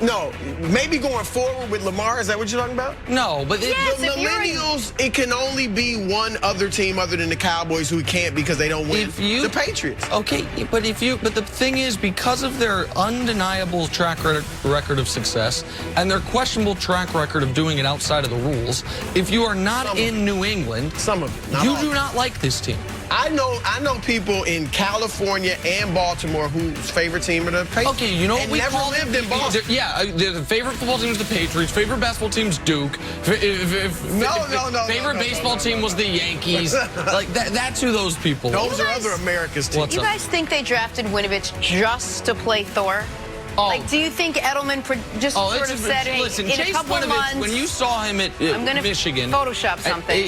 No, maybe going forward with Lamar. Is that what you're talking about? No, but Yes, The millennials, it can only be one other team other than the Cowboys who can't because they don't win. The Patriots. Okay, but the thing is, because of their undeniable track record of success and their questionable track record of doing it outside of the rules, if you are not in New England, some of them, you do not like this team. I know people in California and Baltimore whose favorite team are the Patriots. Okay, you know what we never call lived in Boston. Yeah, the favorite football team is the Patriots. Favorite basketball team is Duke. Favorite baseball team was the Yankees. Like that's who those people. Those are other America's teams. You guys think they drafted Winovich just to play Thor? Oh. Like, do you think Edelman just sort of said, hey, listen, in Chase a couple of months, when you saw him at I'm gonna Michigan, Photoshop something.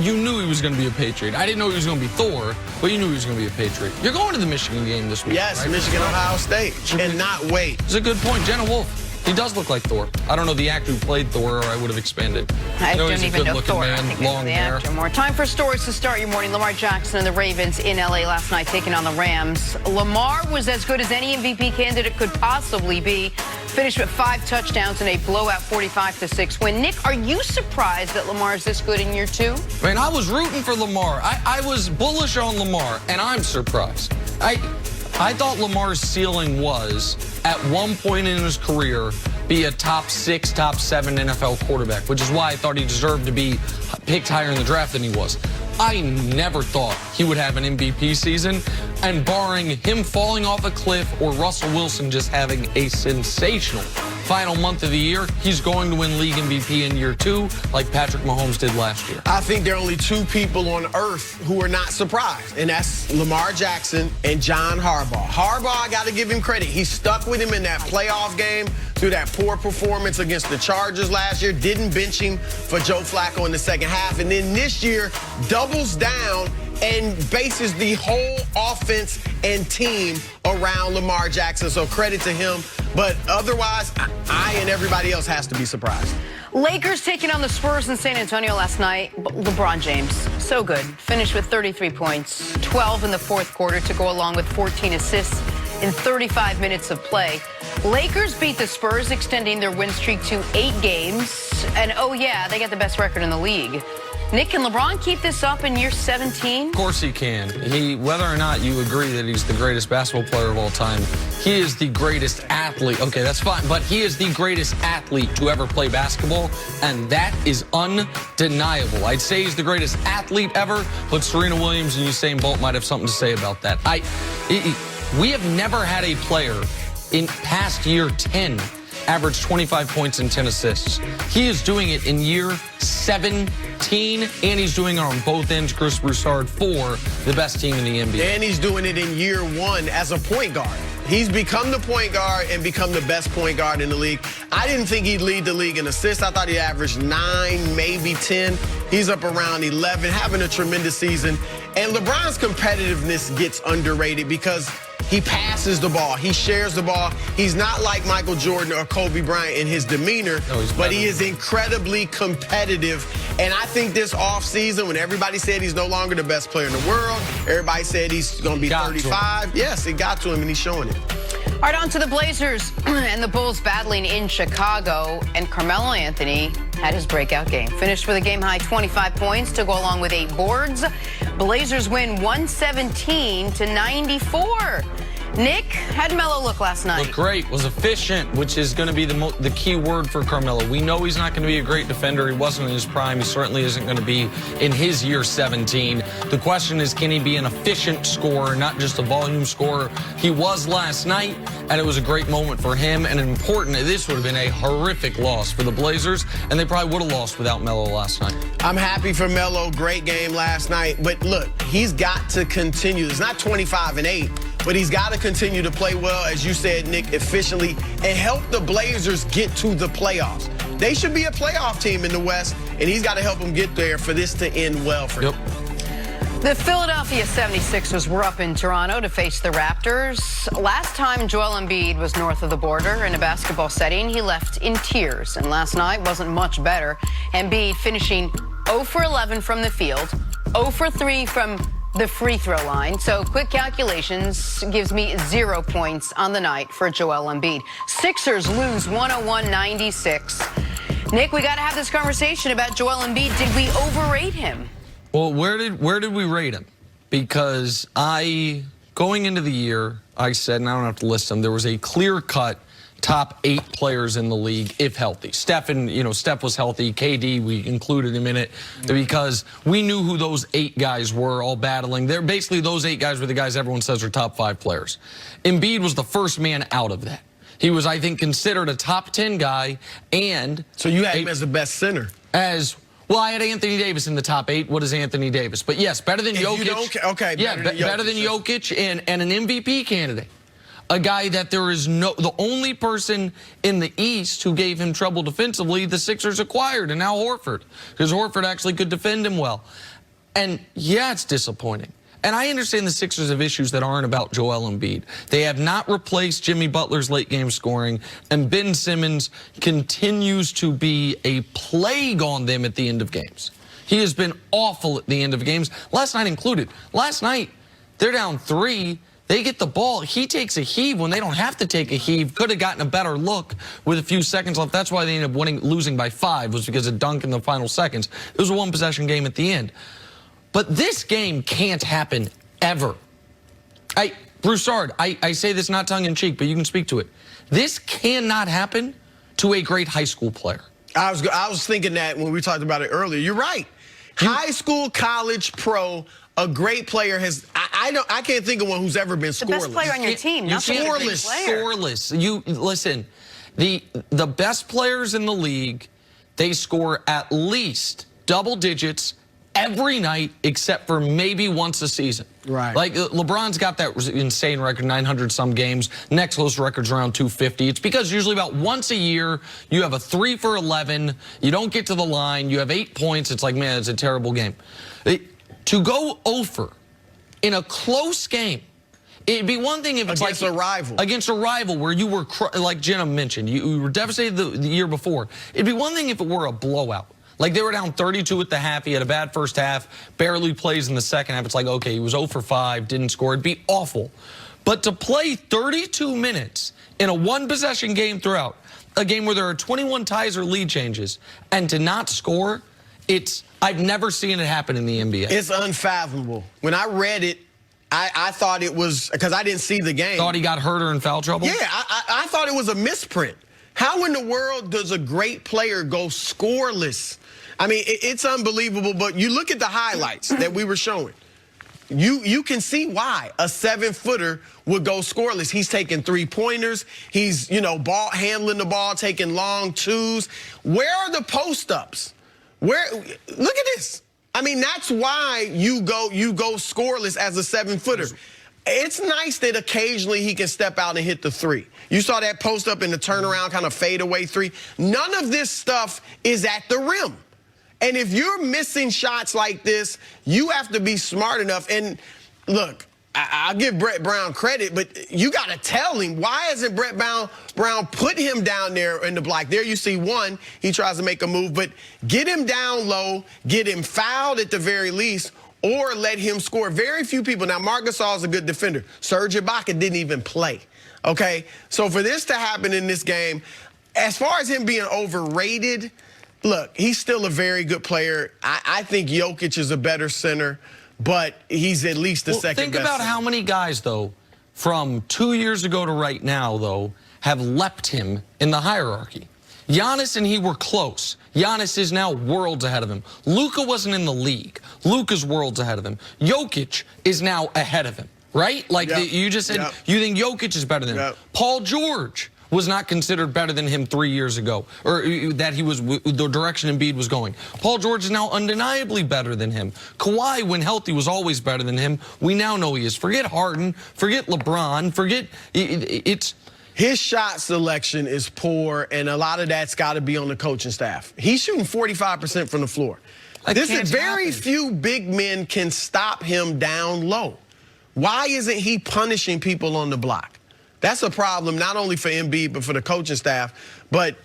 You knew he was going to be a Patriot. I didn't know he was going to be Thor, but you knew he was going to be a Patriot. You're going to the Michigan game this week, Yes, right? Michigan, Ohio State. Cannot wait. It's a good point. Jenna Wolf. He does look like Thor. I don't know the actor who played Thor, or I would have expanded. I know don't he's a even know good-looking Thor. man, I think long the hair. actor more. Time for stories to start your morning. Lamar Jackson and the Ravens in L.A. last night taking on the Rams. Lamar was as good as any MVP candidate could possibly be. Finished with 5 touchdowns and a blowout 45-6 win. Nick, are you surprised that Lamar is this good in year 2? Man, I was rooting for Lamar. I was bullish on Lamar, and I'm surprised. I thought Lamar's ceiling was, at one point in his career, be a top 6, top 7 NFL quarterback, which is why I thought he deserved to be picked higher in the draft than he was. I never thought he would have an MVP season, and barring him falling off a cliff or Russell Wilson just having a sensational final month of the year, he's going to win league MVP in year 2 like Patrick Mahomes did last year. I think there are only 2 people on earth who are not surprised, and that's Lamar Jackson and John Harbaugh. Harbaugh, I got to give him credit. He stuck with him in that playoff game through that poor performance against the Chargers last year, didn't bench him for Joe Flacco in the second half, and then this year doubles down and bases the whole offense and team around Lamar Jackson. So credit to him. But otherwise, I and everybody else has to be surprised. Lakers taking on the Spurs in San Antonio last night. LeBron James, so good. Finished with 33 points, 12 in the fourth quarter to go along with 14 assists in 35 minutes of play. Lakers beat the Spurs, extending their win streak to 8 games. And, oh, yeah, they got the best record in the league. Nick, can LeBron keep this up in year 17? Of course he can. Whether or not you agree that he's the greatest basketball player of all time, he is the greatest athlete. Okay, that's fine. But he is the greatest athlete to ever play basketball, and that is undeniable. I'd say he's the greatest athlete ever, but Serena Williams and Usain Bolt might have something to say about that. We have never had a player in past year 10 average 25 points and 10 assists. He is doing it in year 17, and he's doing it on both ends. Chris Broussard for the best team in the NBA. And he's doing it in year 1 as a point guard. He's become the point guard and become the best point guard in the league. I didn't think he'd lead the league in assists. I thought he averaged 9, maybe 10. He's up around 11, having a tremendous season. And LeBron's competitiveness gets underrated because he passes the ball. He shares the ball. He's not like Michael Jordan or Kobe Bryant in his demeanor, but he is incredibly competitive. And I think this offseason, when everybody said he's no longer the best player in the world, everybody said he's going to be 35. Yes, it got to him, and he's showing it. All right, on to the Blazers and the Bulls battling in Chicago. And Carmelo Anthony had his breakout game. Finished with a game-high 25 points to go along with 8 boards. Blazers win 117-94. Nick, how'd Melo look last night? Looked great. Was efficient, which is going to be the key word for Carmelo. We know he's not going to be a great defender. He wasn't in his prime. He certainly isn't going to be in his year 17. The question is, can he be an efficient scorer, not just a volume scorer? He was last night, and it was a great moment for him. And important, this would have been a horrific loss for the Blazers, and they probably would have lost without Melo last night. I'm happy for Melo. Great game last night. But look, he's got to continue. It's not 25 and 8. But he's got to continue to play well, as you said, Nick, efficiently, and help the Blazers get to the playoffs. They should be a playoff team in the West, and he's got to help them get there for this to end well for them. The Philadelphia 76ers were up in Toronto to face the Raptors. Last time Joel Embiid was north of the border in a basketball setting, he left in tears. And last night wasn't much better. Embiid finishing 0 for 11 from the field, 0 for 3 from the free throw line. So quick calculations gives me 0 points on the night for Joel Embiid. Sixers lose 101-96. Nick, we got to have this conversation about Joel Embiid. Did we overrate him? Well, where did we rate him? Because going into the year, I said, and I don't have to list them, there was a clear-cut top 8 players in the league if healthy. Steph was healthy. KD, we included him in it because we knew who those 8 guys were all battling. They're basically those 8 guys were the guys everyone says are top 5 players. Embiid was the first man out of that. He was, I think, considered a top 10 guy, and so you had him as the best center. Well, I had Anthony Davis in the top 8. What is Anthony Davis? But yes, better than Jokic. Okay, better than Jokic and an MVP candidate. A guy that the only person in the East who gave him trouble defensively, the Sixers acquired, and now Horford, because Horford actually could defend him well. And yeah, it's disappointing. And I understand the Sixers have issues that aren't about Joel Embiid. They have not replaced Jimmy Butler's late game scoring, and Ben Simmons continues to be a plague on them at the end of games. He has been awful at the end of games, last night included. Last night, they're down 3. They get the ball. He takes a heave when they don't have to take a heave. Could have gotten a better look with a few seconds left. That's why they ended up losing by 5, was because of dunk in the final seconds. It was a one-possession game at the end. But this game can't happen ever. Broussard, I say this not tongue-in-cheek, but you can speak to it. This cannot happen to a great high school player. I was thinking that when we talked about it earlier. You're right. High school, college, pro, a great player has. I can't think of one who's ever been scoreless. The best player on your team, not the other great player. Scoreless. You listen. The best players in the league, they score at least double digits every night, except for maybe once a season. Right. Like LeBron's got that insane record, 900-some games. Next closest record's around 250. It's because usually about once a year, you have a 3 for 11. You don't get to the line. You have 8 points. It's like, man, it's a terrible game. To go over in a close game, it'd be one thing if it's against a rival. Against a rival where you were, like Jenna mentioned, you were devastated the year before. It'd be one thing if it were a blowout. Like they were down 32 at the half. He had a bad first half, barely plays in the second half. It's like, okay, he was 0 for 5, didn't score. It'd be awful. But to play 32 minutes in a one-possession game throughout, a game where there are 21 ties or lead changes, and to not score, I've never seen it happen in the NBA. It's unfathomable. When I read it, I thought it was, because I didn't see the game. Thought he got hurt or in foul trouble? Yeah, I thought it was a misprint. How in the world does a great player go scoreless? I mean, it's unbelievable, but you look at the highlights that we were showing. You can see why a 7-footer would go scoreless. He's taking 3-pointers. He's, handling the ball, taking long twos. Where are the post-ups? Look at this. I mean, that's why you go scoreless as a 7-footer. It's nice that occasionally he can step out and hit the 3. You saw that post up in the turnaround kind of fadeaway 3. None of this stuff is at the rim. And if you're missing shots like this, you have to be smart enough. And look, I'll give Brett Brown credit, but you got to tell him, why hasn't Brett Brown put him down there in the block? There you see one, he tries to make a move, but get him down low, get him fouled at the very least, or let him score. Very few people. Now, Marc Gasol is a good defender. Serge Ibaka didn't even play. Okay? So for this to happen in this game, as far as him being overrated, look, he's still a very good player. I think Jokic is a better center, but he's at least the second best. Think about how many guys, though, from 2 years ago to right now, though, have leapt him in the hierarchy. Giannis and he were close. Giannis is now worlds ahead of him. Luka wasn't in the league. Luka's worlds ahead of him. Jokic is now ahead of him, right? Like you just said, you think Jokic is better than him. Paul George was not considered better than him 3 years ago, or that he was the direction Embiid was going. Paul George is now undeniably better than him. Kawhi, when healthy, was always better than him. We now know he is. Forget Harden, forget LeBron, forget his shot selection is poor, and a lot of that's got to be on the coaching staff. He's shooting 45% from the floor. Very few big men can stop him down low. Why isn't he punishing people on the block? That's a problem not only for Embiid, but for the coaching staff. But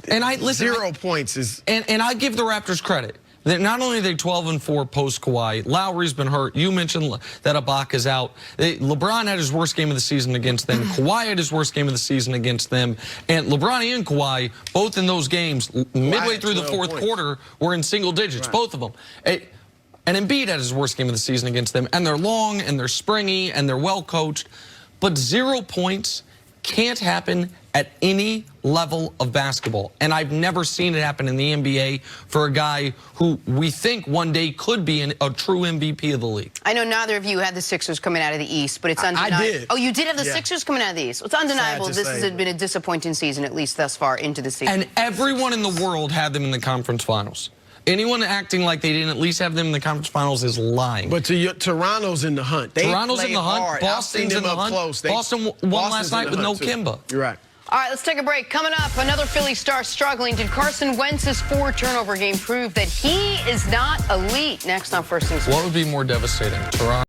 0 points is... And I give the Raptors credit. Not only are they 12-4 post-Kawhi, Lowry's been hurt. You mentioned that Ibaka's out. LeBron had his worst game of the season against them. Kawhi had his worst game of the season against them. And LeBron and Kawhi, both in those games, midway through the fourth quarter, were in single digits, both of them. And Embiid had his worst game of the season against them. And they're long, and they're springy, and they're well-coached. But 0 points can't happen at any level of basketball. And I've never seen it happen in the NBA for a guy who we think one day could be a true MVP of the league. I know neither of you had the Sixers coming out of the East, but it's undeniable. I did. Oh, you did have the Sixers coming out of the East. Well, it's undeniable this has been a disappointing season, at least thus far into the season. And everyone in the world had them in the conference finals. Anyone acting like they didn't at least have them in the conference finals is lying. But Toronto's in the hunt. Toronto's in the hunt. Boston's in the hunt. Boston won last night with no Kimba. You're right. All right, let's take a break. Coming up, another Philly star struggling. Did Carson Wentz's 4-turnover game prove that he is not elite? Next on First Things. What would be more devastating? Toronto.